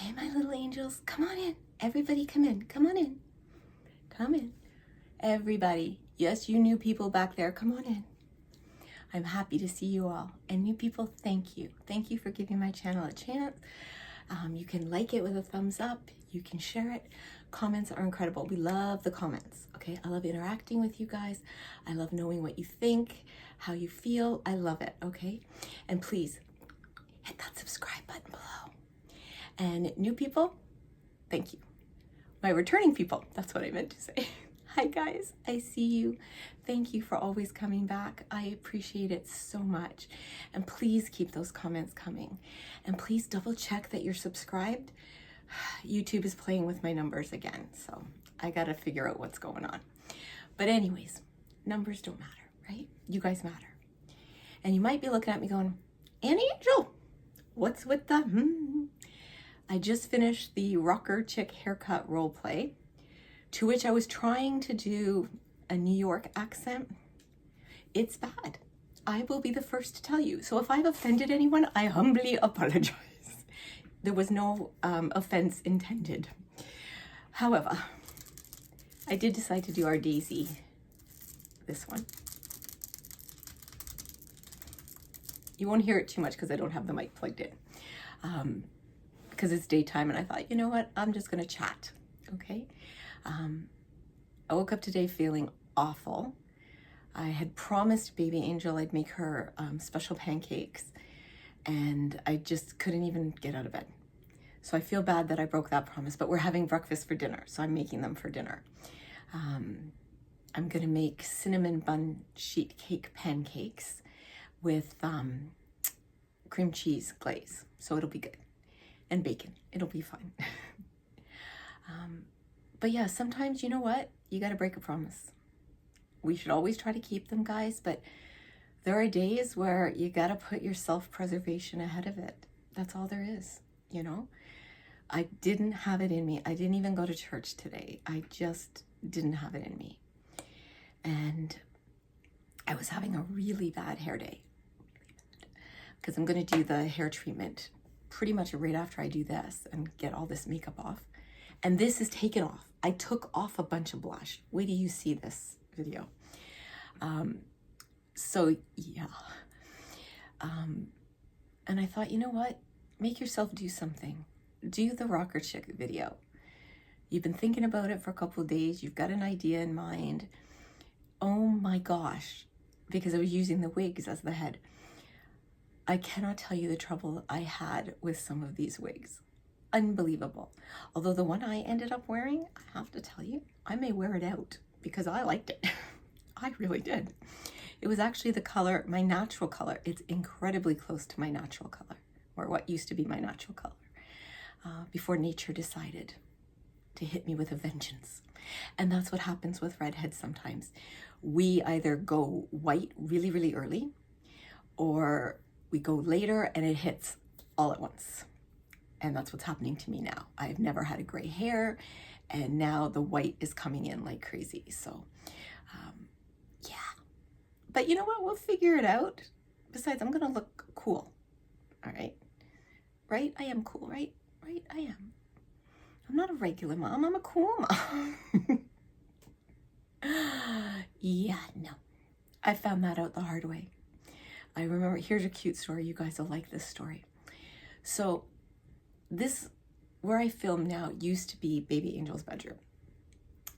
Hey, my little angels, come on in. Everybody come in. Come on in. Come in. Everybody. Yes, you new people back there, come on in. I'm happy to see you all. And new people, thank you. Thank you for giving my channel a chance. You can like it with a thumbs up. You can share it. Comments are incredible. We love the comments, okay? I love interacting with you guys. I love knowing what you think, how you feel. I love it, okay? And please, hit that subscribe button below. And new people, thank you. My returning people, that's what I meant to say. Hi guys, I see you. Thank you for always coming back. I appreciate it so much. And please keep those comments coming. And please double check that you're subscribed. YouTube is playing with my numbers again, so I gotta figure out what's going on. But anyways, numbers don't matter, right? You guys matter. And you might be looking at me going, Annie Angel, what's with the I just finished the rocker chick haircut role play, to which I was trying to do a New York accent. It's bad. I will be the first to tell you. So if I've offended anyone, I humbly apologize. There was no offense intended. However, I did decide to do our Daisy, this one. You won't hear it too much because I don't have the mic plugged in. Because it's daytime and I thought, you know what, I'm just gonna chat, okay? I woke up today feeling awful. I had promised baby Angel I'd make her special pancakes and I just couldn't even get out of bed. So I feel bad that I broke that promise, but we're having breakfast for dinner, so I'm making them for dinner. I'm gonna make cinnamon bun sheet cake pancakes with cream cheese glaze, so it'll be good. And bacon, it'll be fine. But yeah, sometimes, you know what? You gotta break a promise. We should always try to keep them, guys, but there are days where you gotta put your self-preservation ahead of it. That's all there is, you know? I didn't have it in me. I didn't even go to church today. I just didn't have it in me. And I was having a really bad hair day, because I'm gonna do the hair treatment pretty much right after I do this and get all this makeup off. And this is taken off. I took off a bunch of blush. Wait till you see this video. So yeah. And I thought, you know what? Make yourself do something. Do the rocker chick video. You've been thinking about it for a couple of days. You've got an idea in mind. Oh my gosh. Because I was using the wigs as the head. I cannot tell you the trouble I had with some of these wigs. Unbelievable. Although the one I ended up wearing, I have to tell you, I may wear it out because I liked it. I really did. It was actually the color, my natural color. It's incredibly close to my natural color, or what used to be my natural color, before nature decided to hit me with a vengeance. And that's what happens with redheads sometimes. We either go white really, really early, or we go later and it hits all at once. And that's what's happening to me now. I've never had a gray hair, and now the white is coming in like crazy. So, yeah. But you know what? We'll figure it out. Besides, I'm gonna look cool. All right? Right? I am cool, right? Right? I am. I'm not a regular mom. I'm a cool mom. Yeah, no. I found that out the hard way. I remember, here's a cute story. You guys will like this story. So this, where I film now, used to be baby Angel's bedroom.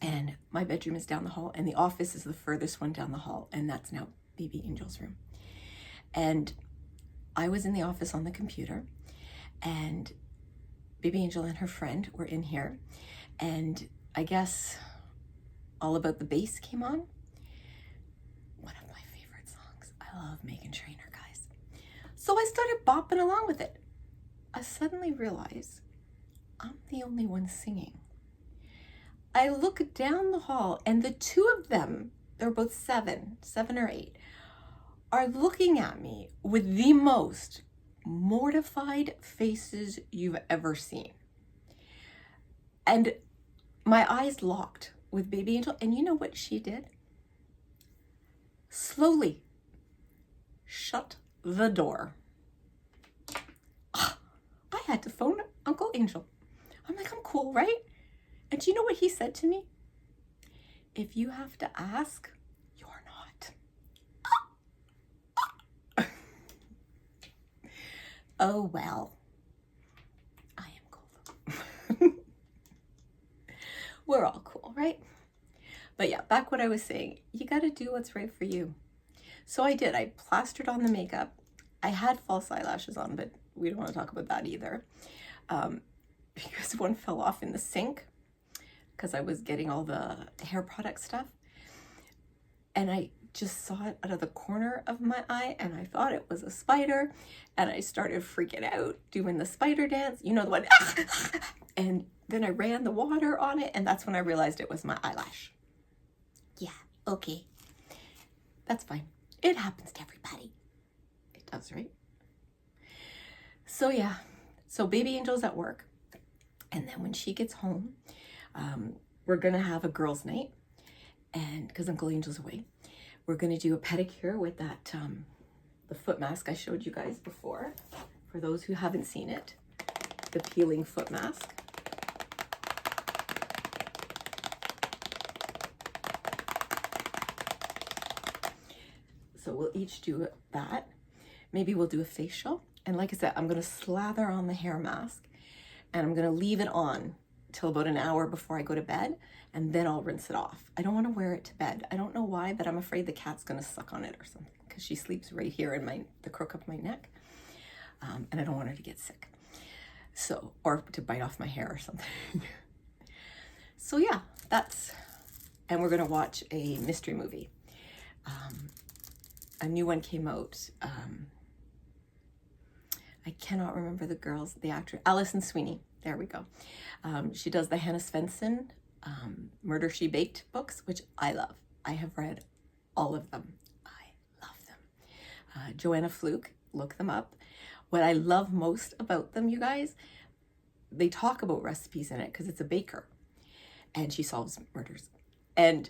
And my bedroom is down the hall, and the office is the furthest one down the hall, and that's now baby Angel's room. And I was in the office on the computer, and baby Angel and her friend were in here, and I guess All About the Bass came on. One of my favorite songs. I love Meghan Trainor, guys. So I started bopping along with it. I suddenly realized I'm the only one singing. I look down the hall, and the two of them, they're both seven or eight, are looking at me with the most mortified faces you've ever seen. And my eyes locked with baby Angel, and you know what she did? Slowly shut the door. I had to phone Uncle Angel. I'm like, I'm cool, right? And do you know what he said to me? If you have to ask, you're not. Oh, well. I am cool. We're all cool, right? But yeah, back what I was saying. You got to do what's right for you. So I did. I plastered on the makeup. I had false eyelashes on, but we don't want to talk about that either. Because one fell off in the sink because I was getting all the hair product stuff. And I just saw it out of the corner of my eye and I thought it was a spider. And I started freaking out doing the spider dance. You know the one. And then I ran the water on it and that's when I realized it was my eyelash. Yeah, okay. That's fine. It happens to everybody. It does, right? So yeah, so baby Angel's at work. And then when she gets home, we're gonna have a girls' night. And because Uncle Angel's away, we're gonna do a pedicure with that, the foot mask I showed you guys before. For those who haven't seen it, the peeling foot mask. So we'll each do that. Maybe we'll do a facial. And like I said, I'm gonna slather on the hair mask and I'm gonna leave it on till about an hour before I go to bed, and then I'll rinse it off. I don't wanna wear it to bed. I don't know why, but I'm afraid the cat's gonna suck on it or something because she sleeps right here in the crook of my neck. And I don't want her to get sick. So, or to bite off my hair or something. So yeah, and we're gonna watch a mystery movie. A new one came out. I cannot remember the actress, Alison Sweeney. There we go. She does the Hannah Svensson Murder, She Baked books, which I love. I have read all of them. I love them. Joanna Fluke, look them up. What I love most about them, you guys, they talk about recipes in it because it's a baker and she solves murders. And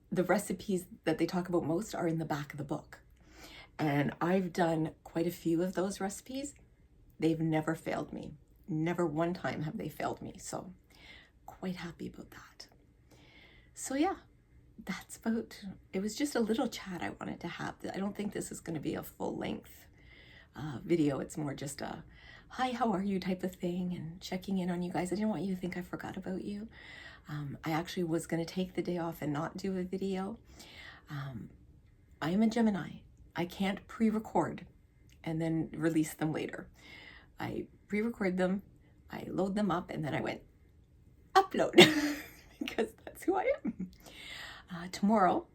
the recipes that they talk about most are in the back of the book. And I've done quite a few of those recipes. They've never failed me. Never one time have they failed me. So quite happy about that. So yeah, it was just a little chat I wanted to have. I don't think this is going to be a full length video. It's more just a hi, how are you type of thing and checking in on you guys. I didn't want you to think I forgot about you. I actually was going to take the day off and not do a video. I am a Gemini. I can't pre-record and then release them later. I pre-record them, I load them up, and then I went upload because that's who I am. Tomorrow,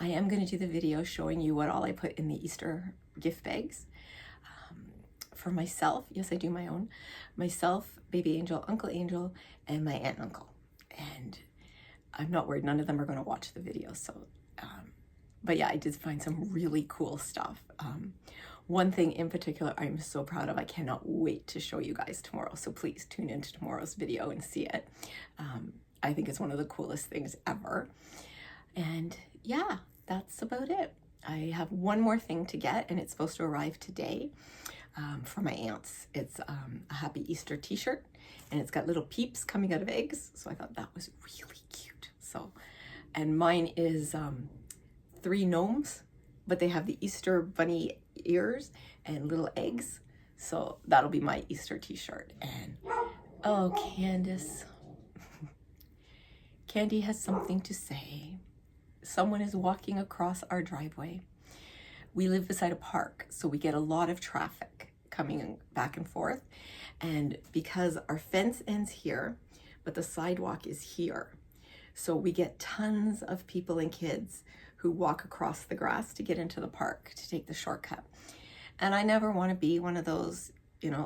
I am going to do the video showing you what all I put in the Easter gift bags. For myself, yes, I do my own. Myself, baby Angel, Uncle Angel, and my aunt and uncle. And I'm not worried, none of them are going to watch the video. So, but yeah, I did find some really cool stuff. One thing in particular I'm so proud of, I cannot wait to show you guys tomorrow. So please tune into tomorrow's video and see it. I think it's one of the coolest things ever. And yeah, that's about it. I have one more thing to get and it's supposed to arrive today for my aunts. It's a Happy Easter t-shirt and it's got little peeps coming out of eggs. So I thought that was really cute. So, and mine is 3 gnomes, but they have the Easter bunny ears and little eggs. So that'll be my Easter t-shirt. And oh, Candace. Candy has something to say. Someone is walking across our driveway. We live beside a park, so we get a lot of traffic coming back and forth. And because our fence ends here, but the sidewalk is here, so we get tons of people and kids who walk across the grass to get into the park to take the shortcut. And I never want to be one of those,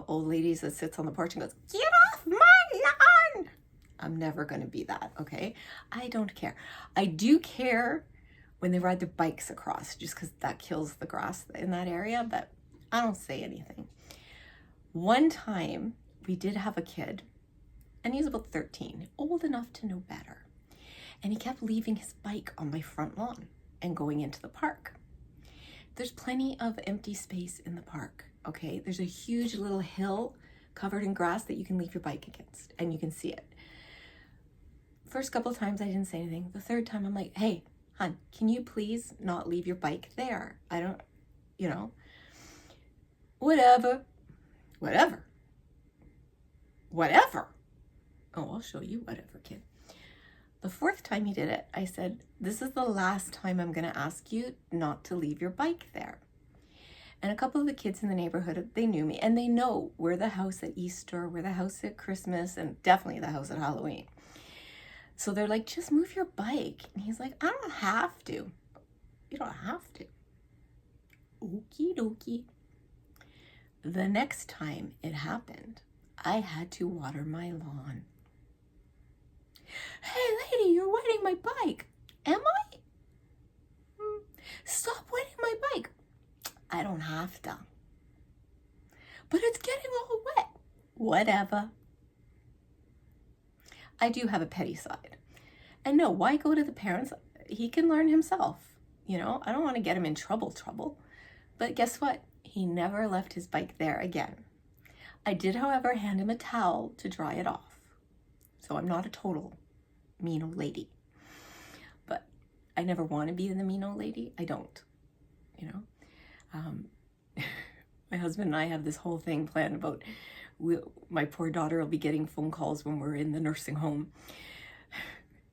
old ladies that sits on the porch and goes, "Get off my lawn!" I'm never going to be that, okay? I don't care. I do care when they ride their bikes across, just because that kills the grass in that area, but I don't say anything. One time, we did have a kid, and he was about 13, old enough to know better. And he kept leaving his bike on my front lawn and going into the park. There's plenty of empty space in the park, okay? There's a huge little hill covered in grass that you can leave your bike against and you can see it. First couple of times I didn't say anything. The third time I'm like, hey, hon, can you please not leave your bike there? I don't, you know, whatever. Oh, I'll show you whatever, kid. The fourth time he did it, I said, this is the last time I'm going to ask you not to leave your bike there. And a couple of the kids in the neighborhood, they knew me, and they know we're the house at Easter, we're the house at Christmas, and definitely the house at Halloween. So they're like, just move your bike. And he's like, I don't have to. You don't have to. Okie dokie. The next time it happened, I had to water my lawn. Hey, lady, you're wetting my bike. Am I? Stop wetting my bike. I don't have to. But it's getting all wet. Whatever. I do have a petty side. And no, why go to the parents? He can learn himself. You know, I don't want to get him in trouble. But guess what? He never left his bike there again. I did, however, hand him a towel to dry it off. So I'm not a total mean old lady. But I never want to be the mean old lady. I don't, you know. My husband and I have this whole thing planned about my poor daughter will be getting phone calls when we're in the nursing home.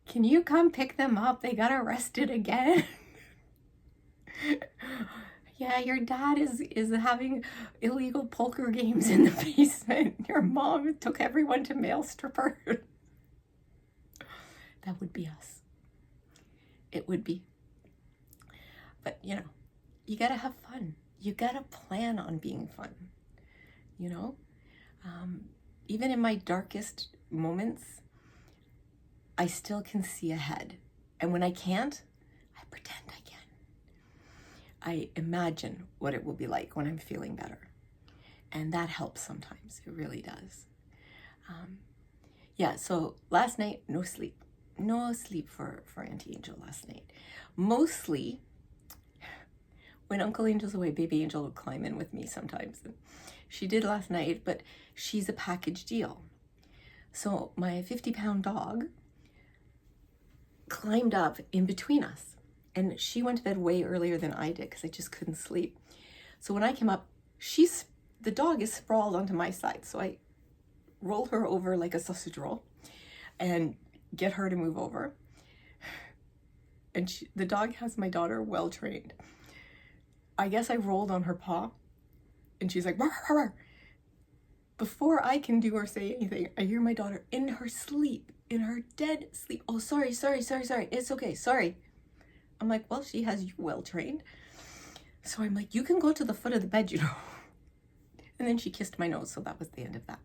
Can you come pick them up? They got arrested again. Yeah, your dad is having illegal poker games in the basement. Your mom took everyone to male strippers. That would be us. It would be. But, you know, you gotta have fun. You gotta plan on being fun, you know? Even in my darkest moments, I still can see ahead. And when I can't, I pretend I can. I imagine what it will be like when I'm feeling better. And that helps sometimes. It really does. Yeah, so last night, no sleep. No sleep for Auntie Angel last night. Mostly, when Uncle Angel's away, Baby Angel will climb in with me sometimes. And she did last night, but she's a package deal. So my 50-pound dog climbed up in between us. And she went to bed way earlier than I did because I just couldn't sleep. So when I came up, the dog is sprawled onto my side. So I roll her over like a sausage roll and get her to move over. And the dog has my daughter well trained. I guess I rolled on her paw and she's like, "Rawr, rawr, rawr." Before I can do or say anything, I hear my daughter in her sleep, in her dead sleep. Oh, sorry. It's okay, sorry. I'm like, well, she has you well trained. So I'm like, you can go to the foot of the bed, you know. And then she kissed my nose, so that was the end of that.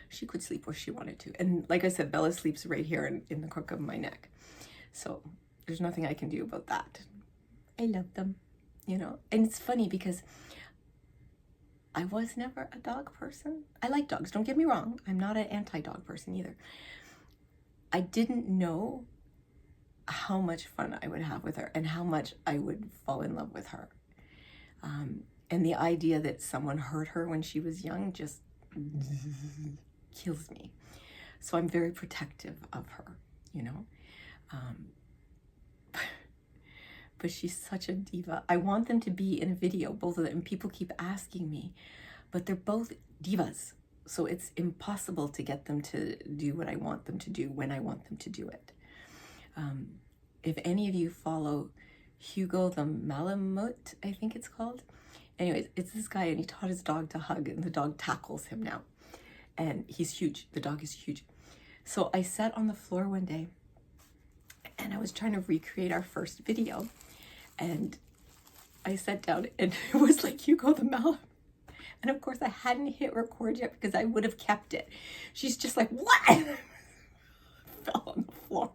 She could sleep where she wanted to. And like I said, Bella sleeps right here in the crook of my neck. So there's nothing I can do about that. I love them, you know. And it's funny because I was never a dog person. I like dogs, don't get me wrong. I'm not an anti-dog person either. I didn't know how much fun I would have with her and how much I would fall in love with her. And the idea that someone hurt her when she was young just kills me. So I'm very protective of her, you know. But she's such a diva. I want them to be in a video, both of them. And people keep asking me, but they're both divas. So it's impossible to get them to do what I want them to do when I want them to do it. If any of you follow Hugo the Malamute, I think it's called. Anyways, it's this guy and he taught his dog to hug and the dog tackles him now. And he's huge. The dog is huge. So I sat on the floor one day and I was trying to recreate our first video. And I sat down and it was like Hugo the Malamute. And of course I hadn't hit record yet because I would have kept it. She's just like, what? Fell on the floor.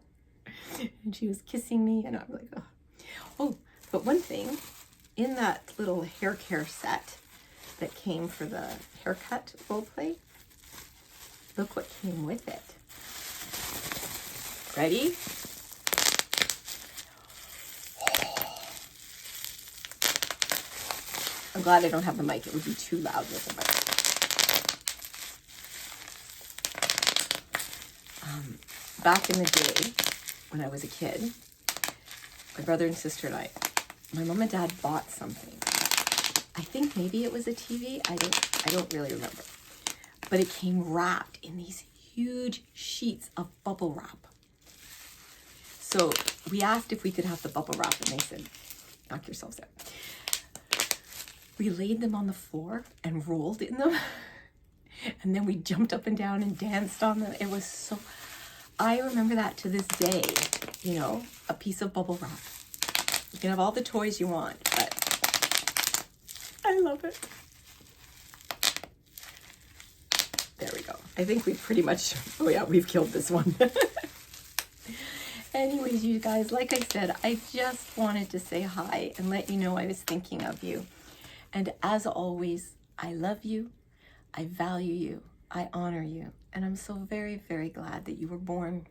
And she was kissing me and I'm like, oh. Oh, but one thing, in that little hair care set that came for the haircut role play, look what came with it. Ready? I'm glad I don't have the mic. It would be too loud with the mic. Back in the day, when I was a kid, my brother and sister and I, my mom and dad bought something. I think maybe it was a TV. I don't really remember. But it came wrapped in these huge sheets of bubble wrap. So we asked if we could have the bubble wrap, and they said, knock yourselves out. We laid them on the floor and rolled in them. And then we jumped up and down and danced on them. It was so, I remember that to this day, you know, a piece of bubble wrap. You can have all the toys you want, but I love it. There we go. I think we've pretty much, oh yeah, we've killed this one. Anyways, you guys, like I said, I just wanted to say hi and let you know I was thinking of you. And as always, I love you, I value you, I honor you, and I'm so very, very glad that you were born.